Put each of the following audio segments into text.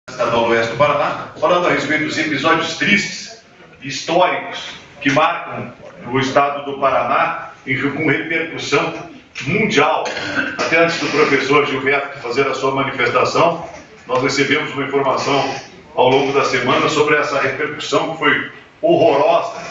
Estadual do Oeste do Paraná, falando a respeito dos episódios tristes, históricos, que marcam o estado do Paraná com repercussão mundial. Até antes do professor Gilberto fazer a sua manifestação, nós recebemos uma informação ao longo da semana sobre essa repercussão que foi horrorosa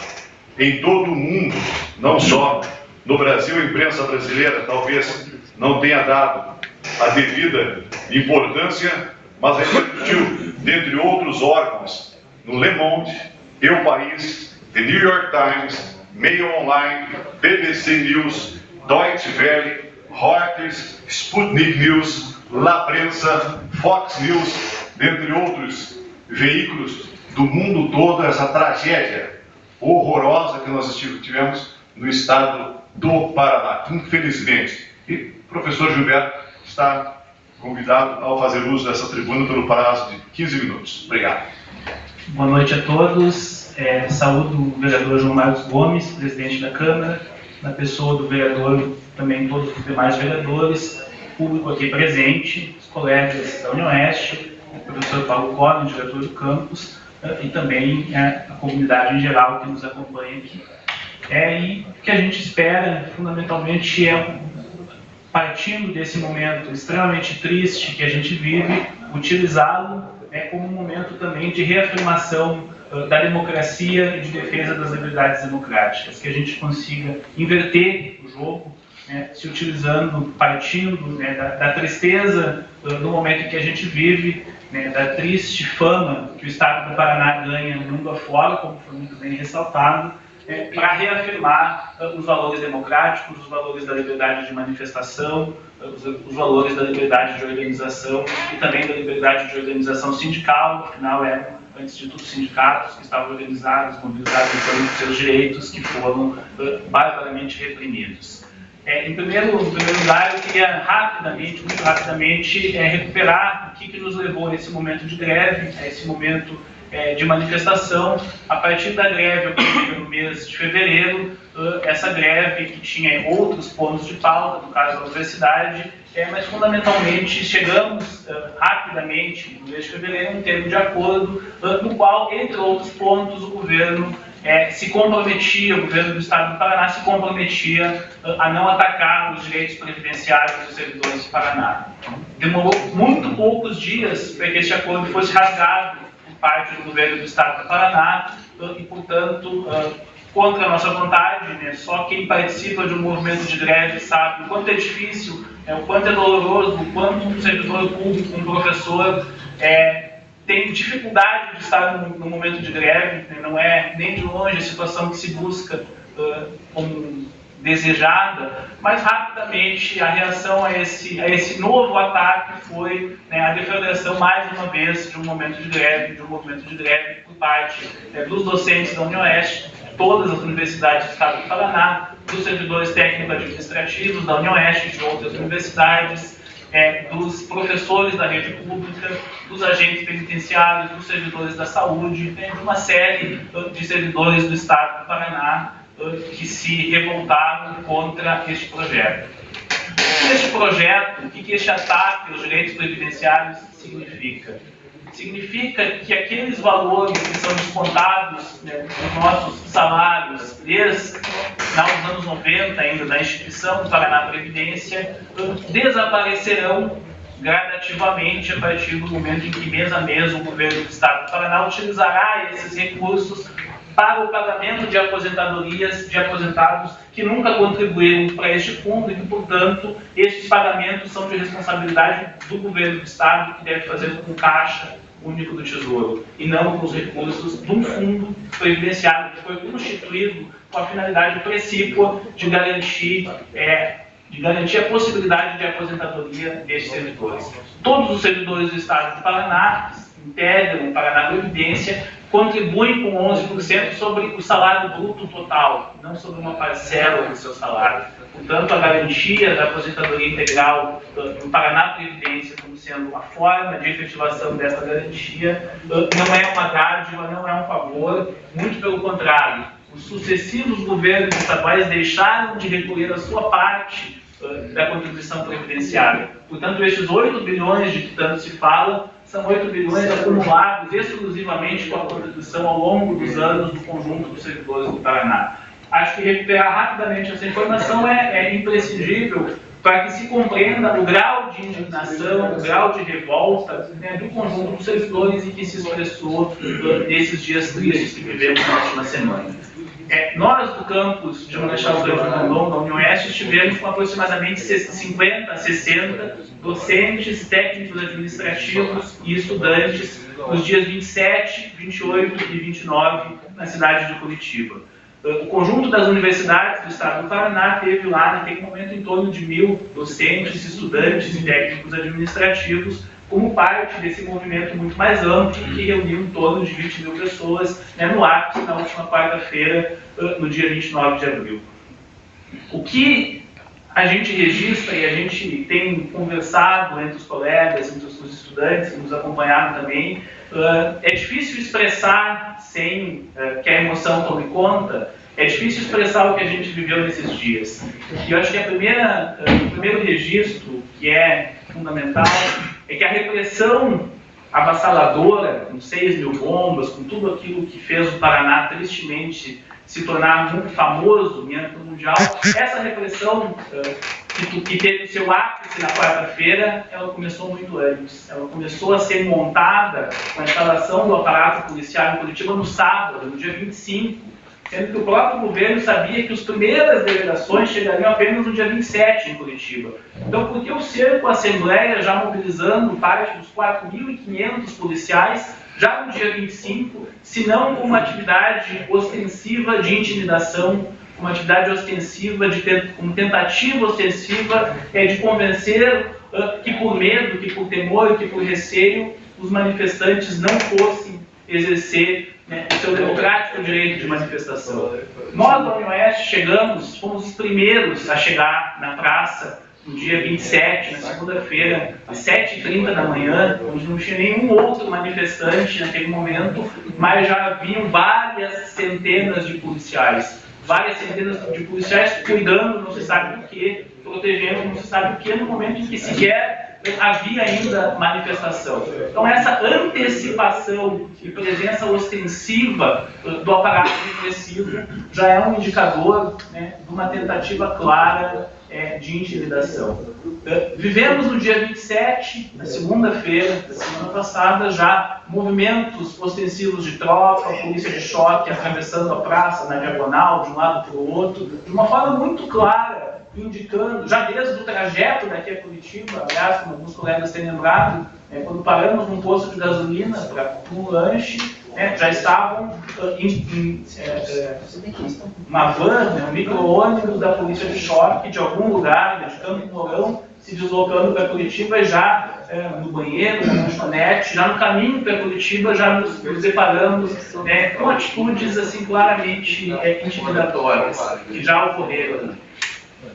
em todo o mundo, não só no Brasil. A imprensa brasileira talvez não tenha dado a devida importância, mas repercutiu, dentre outros órgãos, no Le Monde, El País, The New York Times, Mail Online, BBC News, Deutsche Welle, Reuters, Sputnik News, La Prensa, Fox News, dentre outros veículos do mundo todo, essa tragédia horrorosa que nós tivemos no estado do Paraná, infelizmente. E o professor Gilberto está convidado ao fazer uso dessa tribuna pelo prazo de 15 minutos. Obrigado. Boa noite a todos. Saúdo o vereador João Marcos Gomes, presidente da Câmara, na pessoa do vereador, também todos os demais vereadores, público aqui presente, os colegas da União Oeste, o professor Paulo Collin, diretor do campus, e também a comunidade em geral que nos acompanha aqui. E o que a gente espera, fundamentalmente, partindo desse momento extremamente triste que a gente vive, utilizá-lo como um momento também de reafirmação da democracia e de defesa das liberdades democráticas, que a gente consiga inverter o jogo, se utilizando, partindo da tristeza do momento em que a gente vive, da triste fama que o Estado do Paraná ganha no mundo afora, como foi muito bem ressaltado, para reafirmar os valores democráticos, os valores da liberdade de manifestação, os valores da liberdade de organização e também da liberdade de organização sindical. Afinal, antes de tudo, sindicatos que estavam organizados, mobilizados em torno dos seus direitos, que foram barbaramente reprimidos. Em primeiro lugar, eu queria muito rapidamente, recuperar o que nos levou a esse momento de greve, a esse momento de manifestação. A partir da greve ocorrida no mês de fevereiro, essa greve que tinha outros pontos de pauta, no caso da universidade, mas fundamentalmente chegamos rapidamente, no mês de fevereiro, a um termo de acordo, no qual, entre outros pontos, o governo se comprometia, o governo do Estado do Paraná se comprometia a não atacar os direitos previdenciários dos servidores do Paraná. Demorou muito poucos dias para que esse acordo fosse rasgado por parte do governo do Estado do Paraná e, portanto, contra a nossa vontade, só quem participa de um movimento de greve sabe o quanto é difícil, o quanto é doloroso, o quanto um servidor público, um professor, tem dificuldade de estar no momento de greve, não é nem de longe a situação que se busca como desejada, mas rapidamente a reação a esse novo ataque foi a deflagração mais uma vez de um momento de greve, por parte dos docentes da União Oeste, de todas as universidades do Estado do Paraná, dos servidores técnico-administrativos da União Oeste e de outras universidades, dos professores da rede pública, dos agentes penitenciários, dos servidores da saúde, de uma série de servidores do Estado do Paraná que se revoltaram contra este projeto. O que este ataque aos direitos previdenciários significa? Significa que aqueles valores que são descontados nos nossos salários desde o final dos anos 90 ainda da instituição do Paraná Previdência desaparecerão gradativamente a partir do momento em que mês a mês o governo do Estado do Paraná utilizará esses recursos para o pagamento de aposentadorias de aposentados que nunca contribuíram para este fundo e que, portanto, estes pagamentos são de responsabilidade do governo do Estado, que deve fazer com o Caixa Único do Tesouro, e não com os recursos de um fundo previdenciário que foi constituído com a finalidade precípua de garantir a possibilidade de aposentadoria destes servidores. Todos os servidores do Estado do Paraná integram o Paraná Previdência, contribuem com 11% sobre o salário bruto total, não sobre uma parcela do seu salário. Portanto, a garantia da aposentadoria integral do Paraná Previdência como sendo a forma de efetivação dessa garantia não é uma dádiva, não é um favor, muito pelo contrário. Os sucessivos governos estaduais deixaram de recolher a sua parte da contribuição previdenciária. Portanto, esses 8 bilhões de que tanto se fala são 8 bilhões acumulados exclusivamente com a contribuição ao longo dos anos do conjunto dos servidores do Paraná. Acho que recuperar rapidamente essa informação é imprescindível para que se compreenda o grau de indignação, o grau de revolta, né, do conjunto dos servidores e que se expressou nesses dias tristes que vivemos na última semana. Nós do campus de Marechal Cândido Rondon, da União Oeste, estivemos com aproximadamente 50 a 60 docentes, técnicos administrativos e estudantes nos dias 27, 28 e 29 na cidade de Curitiba. O conjunto das universidades do estado do Paraná teve lá, naquele momento, em torno de 1.000 docentes, estudantes e técnicos administrativos, como parte desse movimento muito mais amplo, que reuniu em torno de 20 mil pessoas, né, no ápice, na última quarta-feira, no dia 29 de abril. O que a gente registra e a gente tem conversado entre os colegas, entre os estudantes que nos acompanharam também, é difícil expressar sem que a emoção tome conta, é difícil expressar o que a gente viveu nesses dias. E eu acho que o primeiro registro, que é fundamental, é que a repressão avassaladora, com 6 mil bombas, com tudo aquilo que fez o Paraná tristemente se tornar muito famoso em âmbito mundial, essa repressão que teve seu ápice na quarta-feira, ela começou muito antes. Ela começou a ser montada com a instalação do aparato policial em Curitiba no sábado, no dia 25, sendo que o próprio governo sabia que as primeiras delegações chegariam apenas no dia 27 em Curitiba. Então, por que o cerco à Assembleia, já mobilizando parte dos 4.500 policiais, já no dia 25, se não com uma atividade ostensiva de intimidação, uma atividade ostensiva, uma tentativa ostensiva de convencer que por medo, que por temor, que por receio, os manifestantes não fossem exercer o seu democrático direito de manifestação. Nós, da União Oeste, fomos os primeiros a chegar na praça no dia 27, na segunda-feira, às 7h30 da manhã, onde não tinha nenhum outro manifestante naquele momento, mas já haviam várias centenas de policiais. Várias centenas de policiais cuidando, não se sabe do que, protegendo, não se sabe do que, no momento em que sequer havia ainda manifestação. Então, essa antecipação e presença ostensiva do aparato repressivo já é um indicador, né, de uma tentativa clara de intimidação. Vivemos no dia 27, na segunda-feira da semana passada, já movimentos ostensivos de tropa, polícia de choque atravessando a praça na diagonal, de um lado para o outro, de uma forma muito clara, indicando, já desde o trajeto daqui a Curitiba, aliás, como alguns colegas têm lembrado, quando paramos num posto de gasolina para um lanche, já estavam em uma van, um micro-ônibus da polícia de choque, de algum lugar, de Campo Mourão, se deslocando para Curitiba, já no banheiro, na lanchonete, já no caminho para Curitiba, já nos deparamos com atitudes assim, claramente intimidatórias, que já ocorreram.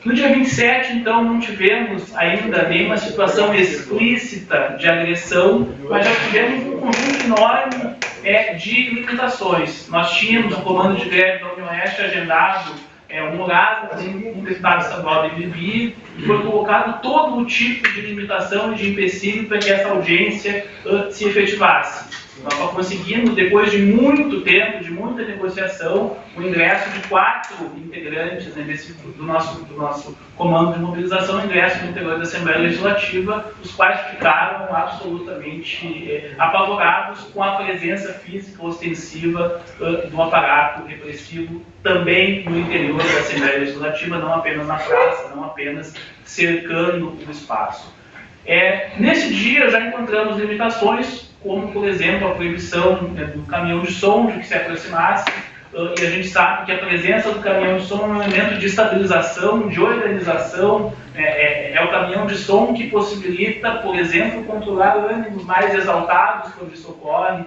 No dia 27, então, não tivemos ainda nenhuma situação explícita de agressão, mas já tivemos um conjunto enorme de limitações. Nós tínhamos o comando de greve da União Oeste agendado um horário com um deputado estadual de Bibi, e foi colocado todo o tipo de limitação e de empecilho para que essa audiência se efetivasse. Nós só conseguimos, depois de muito tempo, de muita negociação, o ingresso de 4 integrantes do nosso comando de mobilização, o ingresso do interior da Assembleia Legislativa, os quais ficaram absolutamente apavorados com a presença física ostensiva do aparato repressivo também no interior da Assembleia Legislativa, não apenas na praça, não apenas cercando o espaço. Nesse dia já encontramos limitações, como, por exemplo, a proibição do caminhão de som de que se aproximasse, e a gente sabe que a presença do caminhão de som é um elemento de estabilização, de organização, é o caminhão de som que possibilita, por exemplo, controlar ânimos mais exaltados quando isso ocorre,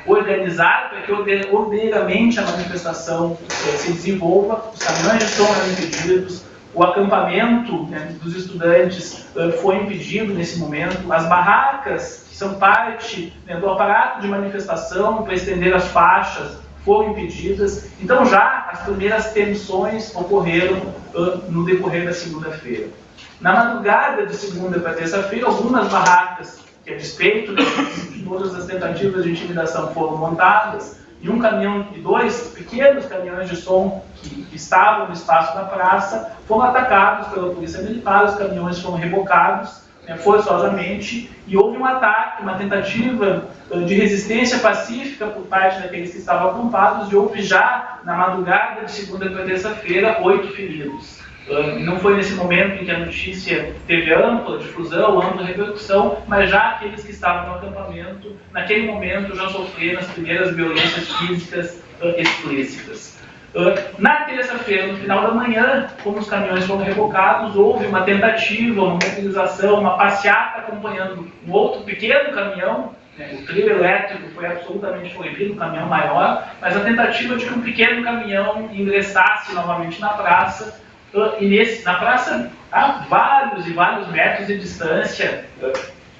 organizar para que ordeiramente a manifestação se desenvolva. Os caminhões de som eram impedidos, o acampamento dos estudantes foi impedido nesse momento, as barracas, que são parte do aparato de manifestação para estender as faixas, foram impedidas. Então já as primeiras tensões ocorreram no decorrer da segunda-feira. Na madrugada de segunda para terça-feira, algumas barracas que a despeito de todas as tentativas de intimidação foram montadas, e um caminhão e 2 pequenos caminhões de som que estavam no espaço da praça foram atacados pela polícia militar, os caminhões foram rebocados forçosamente, e houve um ataque, uma tentativa de resistência pacífica por parte daqueles que estavam acampados, e houve já, na madrugada de segunda para terça-feira, 8 feridos. Não foi nesse momento em que a notícia teve ampla difusão, ampla repercussão, mas já aqueles que estavam no acampamento, naquele momento, já sofreram as primeiras violências físicas explícitas. Na terça-feira, no final da manhã, como os caminhões foram rebocados, houve uma tentativa, uma mobilização, uma passeata acompanhando um outro pequeno caminhão. O trio elétrico foi absolutamente proibido, um caminhão maior, mas a tentativa de que um pequeno caminhão ingressasse novamente na praça, na praça, a vários e vários metros de distância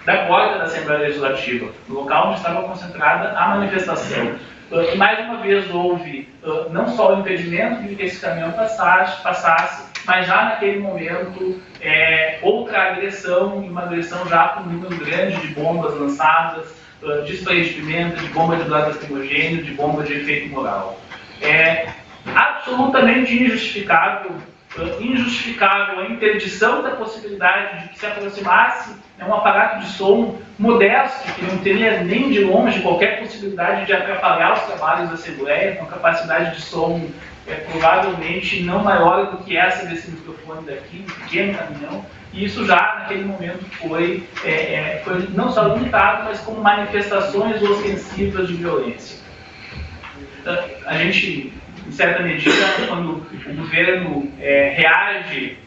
da porta da Assembleia Legislativa, no local onde estava concentrada a manifestação. E mais uma vez houve não só o impedimento de que esse caminhão passasse, mas já naquele momento outra agressão, e uma agressão já com um número grande de bombas lançadas, de spray de pimenta, de bomba de gás lacrimogêneo, de bomba de efeito moral. É absolutamente injustificável a interdição da possibilidade de que se aproximasse um aparato de som modesto, que não teria nem de longe qualquer possibilidade de atrapalhar os trabalhos da Assembleia, com capacidade de som provavelmente não maior do que essa desse microfone daqui, um pequeno caminhão, e isso já naquele momento foi não só limitado, mas como manifestações ostensivas de violência. A gente, em certa medida, quando o governo reage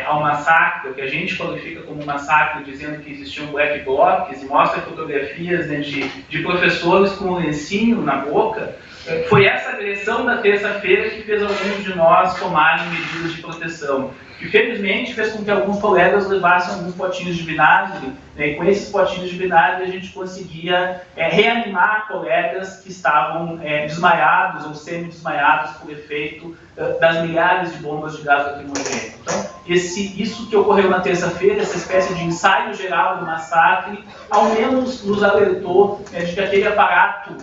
ao massacre, que a gente qualifica como massacre, dizendo que existiam black blocs, e mostra fotografias de professores com um lencinho na boca, foi essa agressão da terça-feira que fez alguns de nós tomarem medidas de proteção. Que felizmente fez com que alguns colegas levassem alguns potinhos de vinagre, e com esses potinhos de vinagre a gente conseguia reanimar colegas que estavam desmaiados ou semi-desmaiados por efeito das milhares de bombas de gás lacrimogêneo. Então, isso que ocorreu na terça-feira, essa espécie de ensaio geral do massacre, ao menos nos alertou de que aquele aparato,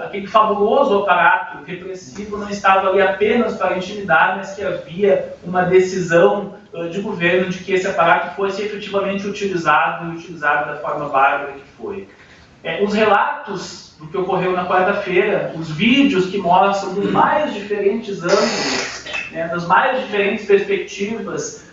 aquele fabuloso aparato repressivo não estava ali apenas para intimidar, mas que havia uma decisão de governo de que esse aparato fosse efetivamente utilizado e utilizado da forma bárbara que foi. Os relatos do que ocorreu na quarta-feira, os vídeos que mostram dos mais diferentes ângulos, das mais diferentes perspectivas,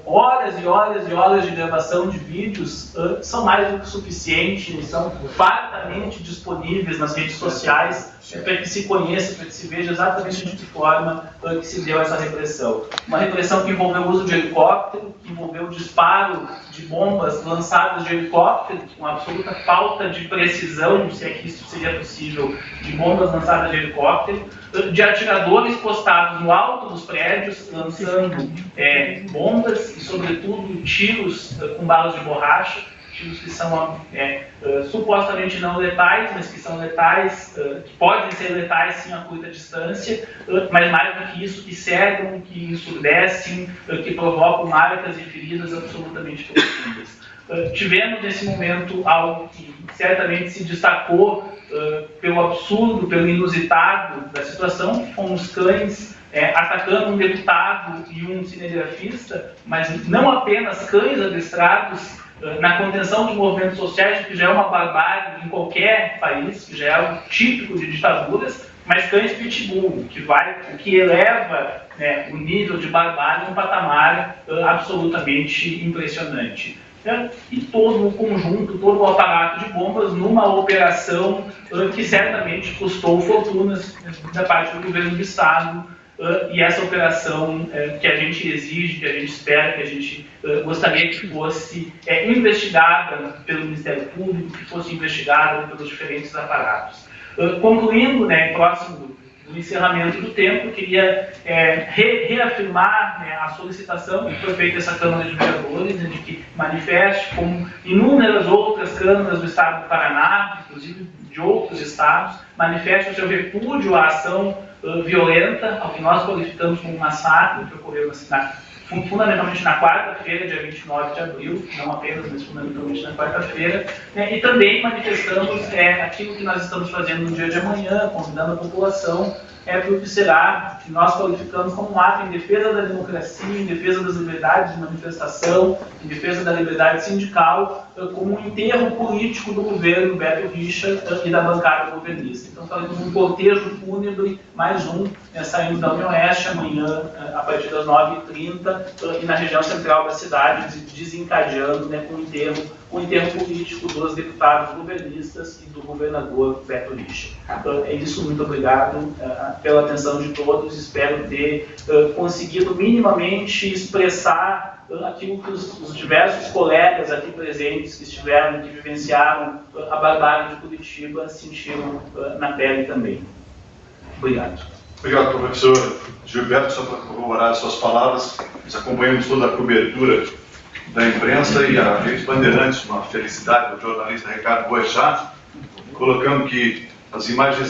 horas e horas e horas de gravação de vídeos são mais do que suficientes, são fartamente disponíveis nas redes sociais para que se conheça, para que se veja exatamente de que forma que se deu essa repressão. Uma repressão que envolveu o uso de helicóptero, que envolveu o disparo de bombas lançadas de helicóptero, com absoluta falta de precisão, se é que isso seria possível, de bombas lançadas de helicóptero, de atiradores postados no alto dos prédios, lançando bombas e, sobretudo, tiros com balas de borracha, tiros que são supostamente não letais, mas que são letais, que podem ser letais sim a curta distância, mas mais do que isso, que cegam, que ensurdecem, que provocam marcas e feridas absolutamente profundas. Tivemos nesse momento algo que certamente se destacou pelo absurdo, pelo inusitado da situação, que foram os cães atacando um deputado e um cinegrafista, mas não apenas cães adestrados na contenção de movimentos sociais, que já é uma barbárie em qualquer país, que já é algo típico de ditaduras, mas cães pitbull, que eleva o nível de barbárie a um patamar absolutamente impressionante. E todo o conjunto, todo o aparato de bombas numa operação que certamente custou fortunas da parte do governo do Estado, e essa operação que a gente exige, que a gente espera, que a gente gostaria que fosse investigada pelo Ministério Público, que fosse investigada pelos diferentes aparatos. Concluindo, próximo do encerramento do tempo, eu queria reafirmar a solicitação que foi feita essa Câmara de Vereadores, de que manifeste, como inúmeras outras câmaras do Estado do Paraná, inclusive de outros estados, manifeste o seu repúdio à ação violenta, ao que nós qualificamos como massacre, que ocorreu fundamentalmente na quarta-feira, dia 29 de abril, não apenas, mas fundamentalmente na quarta-feira, né, e também manifestamos aquilo que nós estamos fazendo no dia de amanhã, convidando a população para o que será, que nós qualificamos como um ato em defesa da democracia, em defesa das liberdades de manifestação, em defesa da liberdade sindical, como um enterro político do governo Beto Richa e da bancada governista. Então, falamos um cortejo fúnebre, mais um, saindo da União Oeste amanhã, a partir das 9h30, e na região central da cidade, desencadeando, né, com o enterro político dos deputados governistas e do governador Beto Richa. Então, é isso, muito obrigado pela atenção de todos, espero ter conseguido minimamente expressar aquilo que os diversos colegas aqui presentes que estiveram, que vivenciaram a barbárie de Curitiba, sentiram na pele também. Obrigado. Obrigado, professor Gilberto, só para corroborar as suas palavras. Nós acompanhamos toda a cobertura da imprensa e a Rede Bandeirantes, uma felicidade do jornalista Ricardo Boechat, colocando que as imagens